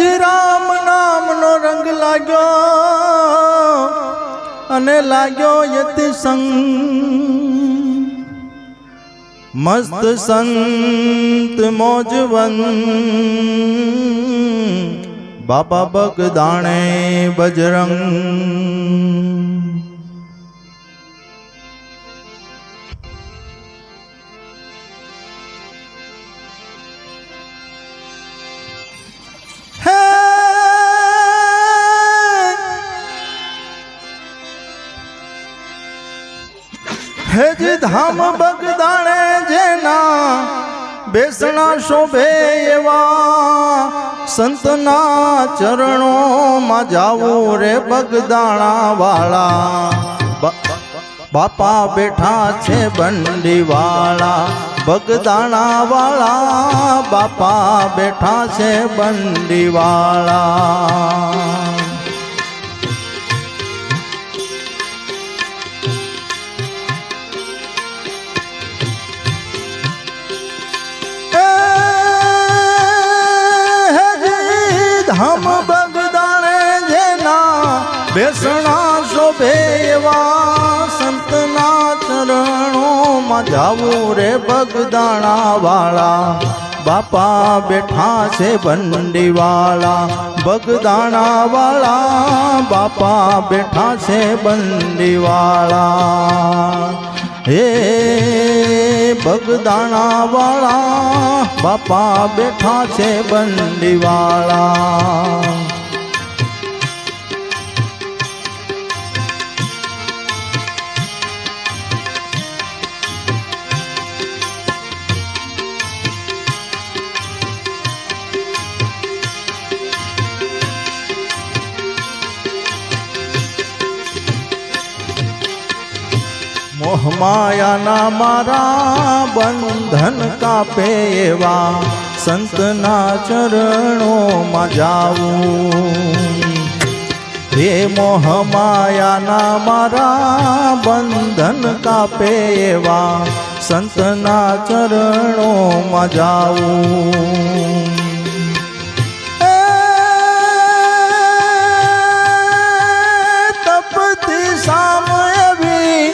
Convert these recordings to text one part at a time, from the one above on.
હેજી રામ નામનો રંગ લાગ્યો અને લાગ્યો યતિ સંગ મસ્ત સંત મોજવંત બાપા બગદાણે બજરંગ હેજી ધામ બગદાણે જેના બેસણા શોભે એવા સંતના ચરણોમાં જાવું રે બગદાણા વાળા બાપા બેઠા છે બંડી વાળા બગદાણા વાળા બાપા બેઠા છે બંડી વાળા ધામ બગદાણે જેના બેસણા શોભે એવા સંતના ચરણોમાં જાવું રે બગદાણા વાળા બાપા બેઠા છે બંડી વાળા બગદાણા વાળા બાપા બેઠા છે બંડી વાળા હે બગદાણા વાળા બાપા બેઠા છે બંડી વાળા મોહમાયાના મારા બંધન કાપે એવા સંતના ચરણોમાં જાવું હે મોહમાયાના મારા બંધન કાપે એવા સંતના ચરણોમાં જાવું તપતી સામયવી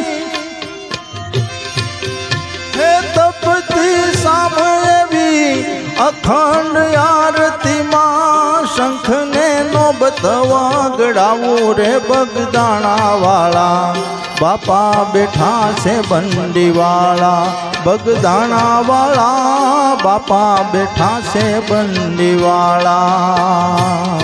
તપતી સામયવી અખંડ આરતીમાં શંખને નોબત વગાડવું રે બગદાણા વાળા બાપા બેઠા છે બંડી વાળા બગદાણા વાળા બાપા બેઠા છે બંડી વાળા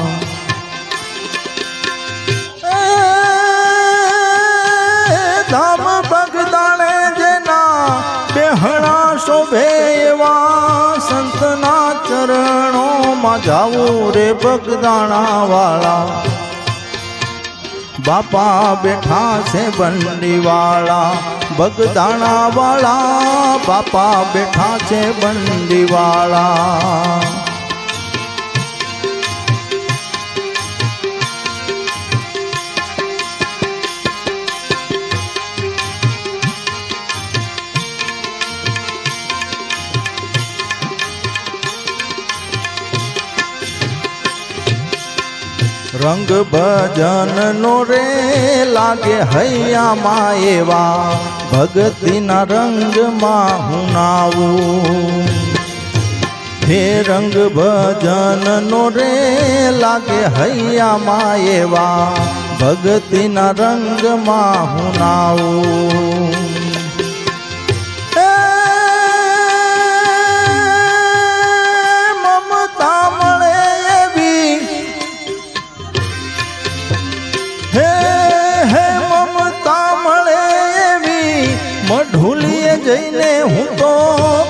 ધામ બગદાણે જેના બેહણા શોભે એવા સંતના ચરણોમાં જાવું રે બગદાણા વાળા બાપા બેઠા છે બંડી વાળા બગદાણા વાળા બાપા બેઠા છે બંડી વાળા રંગ ભજન નો રે લાગે હૈયામાં એવા ભગતીના રંગમાં હું નાવું હે રંગ ભજન નો રે લાગે હૈયામાં એવા ભગતીના રંગમાં હું નાવું મઢુલીએ જઈને હું તો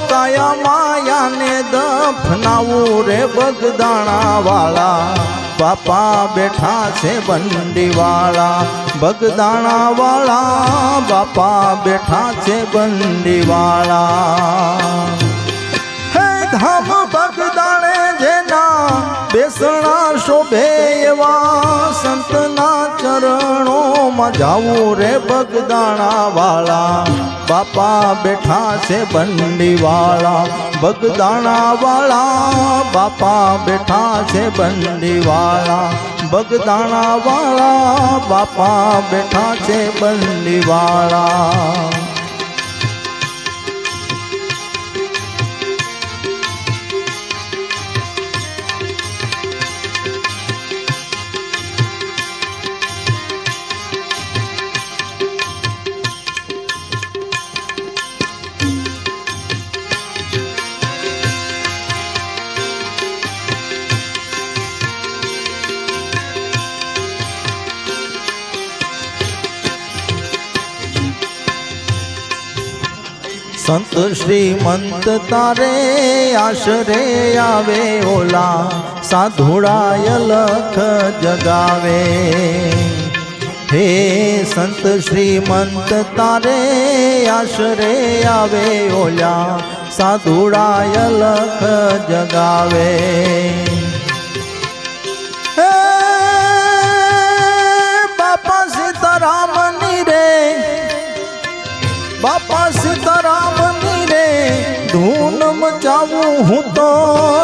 કાયા માયાને દફનાવું રે બગદાણા વાળા બાપા બેઠા છે બંડી વાળા બગદાણા વાળા બાપા બેઠા છે બંડી વાળા હે ધામ બગદાણે જેના બેસણા શોભે એવા સંતના ચરણોમાં જાવું રે બગદાણા વાળા બાપા બેઠા છે બંડી વાળા બગદાણા વાળા બાપા બેઠા છે બંડી વાળા બગદાણા વાળા બાપા બેઠા છે બંડી વાળા સંત શ્રીમંત તારે આશરે આવે ઓલા સાધુડાય લખ જગાવે હે સંત શ્રીમંત તારે આશરે આવે ઓલા સાધુડાય લખ જગાવે હે બાપા સીતારામની રે બાપા સીતારામની રે ધૂન મચાવું હું તો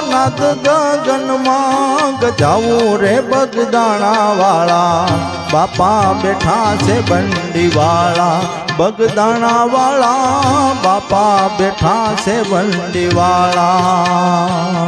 નાદ ગગનમાં ગજાવું રે બગદાણા વાળા બાપા બેઠા છે બંડી વાળા બગદાણા વાળા બાપા બેઠા છે બંડી વાળા